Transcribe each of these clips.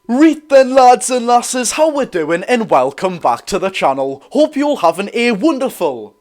Right then, lads and lasses, how we doing, and welcome back to the channel. Hope you're all having a wonderful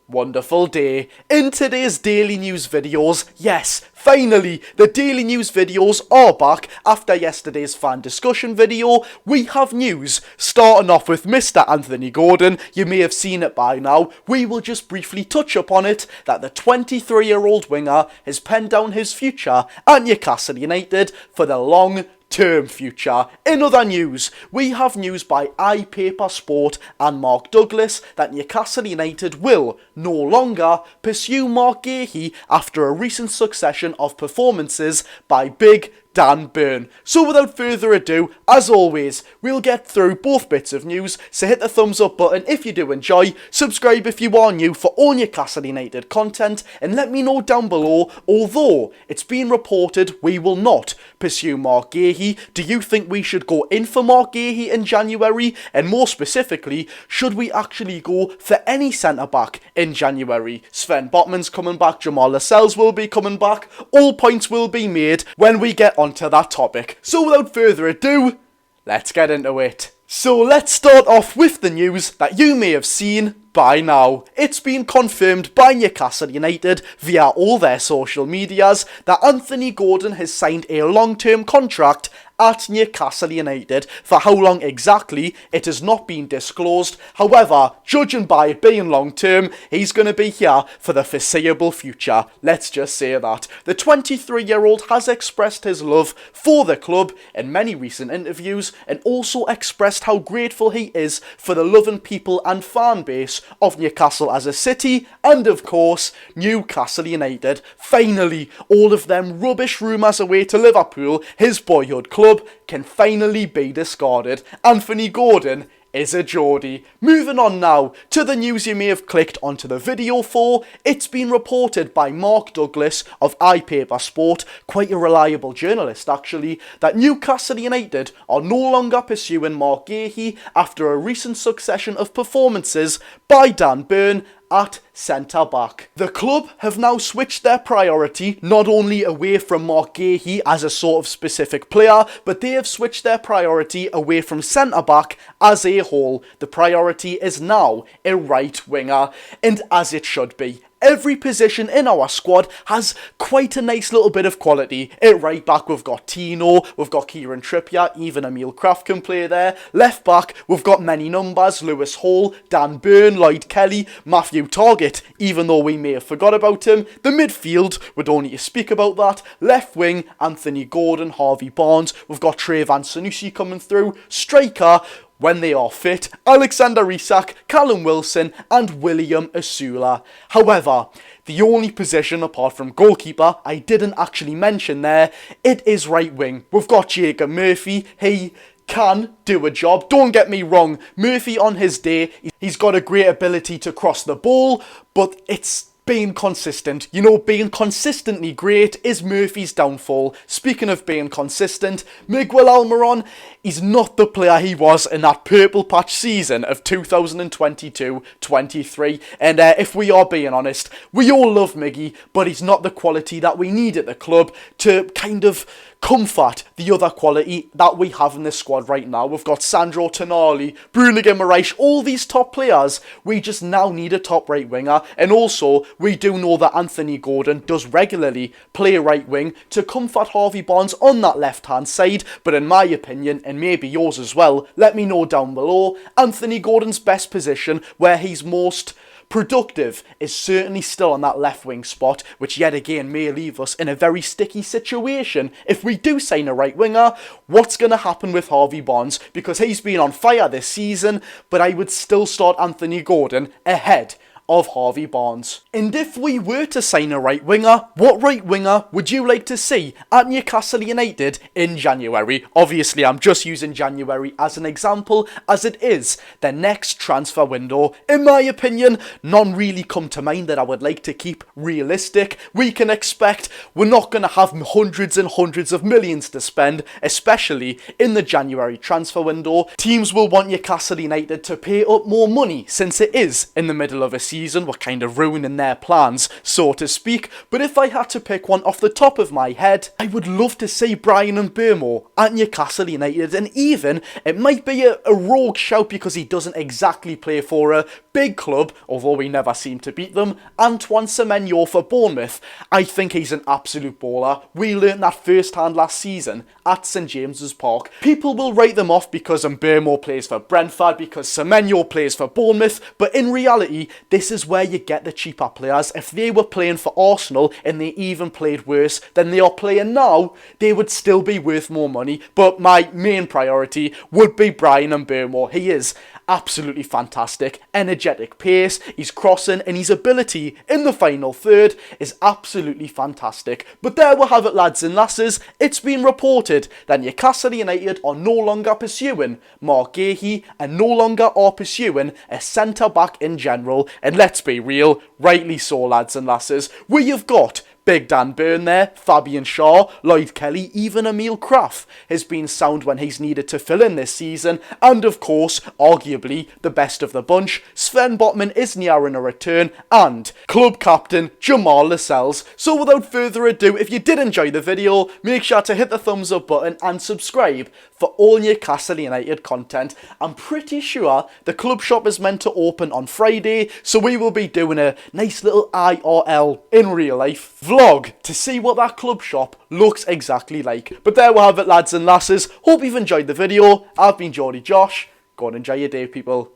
day. In today's daily news videos, yes, finally, the daily news videos are back after yesterday's fan discussion video. We have news, starting off with Mr. Anthony Gordon. You may have seen it by now. We will just briefly touch upon it, that the 23-year-old winger has penned down his future at Newcastle United for the long-term future. In other news, we have news by iPaper Sport and Mark Douglas that Newcastle United will no longer pursue Marc Guehi after a recent succession of performances by Big Dan Burn. So without further ado, as always, we'll get through both bits of news, so hit the thumbs up button if you do enjoy, subscribe if you are new for all Newcastle United content, and let me know down below, although it's been reported we will not pursue Marc Guehi, do you think we should go in for Marc Guehi in January? And more specifically, should we actually go for any centre-back in January? Sven Botman's coming back, Jamal Lascelles will be coming back, all points will be made when we get onto that topic. So without further ado, let's get into it. So let's start off with the news that you may have seen by now. It's been confirmed by Newcastle United via all their social medias that Anthony Gordon has signed a long-term contract at Newcastle United. For how long exactly, it has not been disclosed. However, judging by it being long-term, he's going to be here for the foreseeable future. Let's just say that. The 23-year-old has expressed his love for the club in many recent interviews, and also expressed how grateful he is for the loving people and fan base of Newcastle as a city, and of course, Newcastle United. Finally, all of them rubbish rumours away to Liverpool, his boyhood club, can finally be discarded. Anthony Gordon is a Geordie. Moving on now to the news you may have clicked onto the video for. It's been reported by Mark Douglas of iPaper Sport, quite a reliable journalist actually, that Newcastle United are no longer pursuing Marc Guehi after a recent succession of performances by Dan Burn at centre-back. The club have now switched their priority not only away from Marc Guehi as a sort of specific player, but they have switched their priority away from centre-back as a whole. The priority is now a right winger, and as it should be. Every position in our squad has quite a nice little bit of quality. At right back, we've got Tino, we've got Kieran Trippier, even Emil Kraft can play there. Left back, we've got many numbers, Lewis Hall, Dan Burn, Lloyd Kelly, Matthew Targett, even though we may have forgot about him. The midfield, we don't need to speak about that. Left wing, Anthony Gordon, Harvey Barnes, we've got Trayvon Sanusi coming through. Striker, when they are fit, Alexander Isak, Callum Wilson and William Asula. However, the only position apart from goalkeeper I didn't actually mention there, it is right wing. We've got Jacob Murphy. He can do a job, don't get me wrong. Murphy on his day, he's got a great ability to cross the ball, but it's being consistent. You know, being consistently great is Murphy's downfall. Speaking of being consistent, Miguel Almiron, he's not the player he was in that purple patch season of 2022-23. And if we are being honest, we all love Miggy, but he's not the quality that we need at the club to kind of comfort the other quality that we have in this squad right now. We've got Sandro Tonali, Bruno Guimaraes, all these top players. We just now need a top right winger, and also we do know that Anthony Gordon does regularly play right wing to comfort Harvey Barnes on that left hand side, but in my opinion, and maybe yours as well, let me know down below, Anthony Gordon's best position, where he's most productive, is certainly still on that left wing spot, which yet again may leave us in a very sticky situation. If we do sign a right winger, what's going to happen with Harvey Barnes? Because he's been on fire this season, but I would still start Anthony Gordon ahead of Harvey Barnes. And if we were to sign a right winger, what right winger would you like to see at Newcastle United in January? Obviously, I'm just using January as an example, as it is the next transfer window. In my opinion, none really come to mind that I would like to keep realistic. We can expect we're not going to have hundreds and hundreds of millions to spend, especially in the January transfer window. Teams will want Newcastle United to pay up more money since it is in the middle of a season. season were kind of ruining their plans, so to speak. But if I had to pick one off the top of my head, I would love to see Bryan Mbeumo at Newcastle United, and even it might be a rogue shout because he doesn't exactly play for a big club, although we never seem to beat them. Antoine Semenyo for Bournemouth. I think he's an absolute baller. We learnt that firsthand last season at St James's Park. People will write them off because Mbeumo plays for Brentford, because Semenyo plays for Bournemouth, but in reality, this is where you get the cheaper players. If they were playing for Arsenal and they even played worse than they are playing now, they would still be worth more money. But my main priority would be Bryan Mbeumo. He is absolutely fantastic, energetic pace, his crossing and his ability in the final third is absolutely fantastic. But there we have it, lads and lasses. It's been reported that Newcastle United are no longer pursuing Marc Guehi and no longer are pursuing a centre-back in general, and let's be real, rightly so, lads and lasses. We have got Big Dan Burn there, Fabian Shaw, Lloyd Kelly, even Emil Kraft has been sound when he's needed to fill in this season. And of course, arguably the best of the bunch, Sven Botman is nearing a return, and club captain Jamal Lascelles. So without further ado, if you did enjoy the video, make sure to hit the thumbs up button and subscribe for all Newcastle United content. I'm pretty sure the club shop is meant to open on Friday, so we will be doing a nice little IRL in real life vlog to see what that club shop looks exactly like. But there we have it, lads and lasses. Hope you've enjoyed the video. I've been Geordie Josh. Go and enjoy your day, people.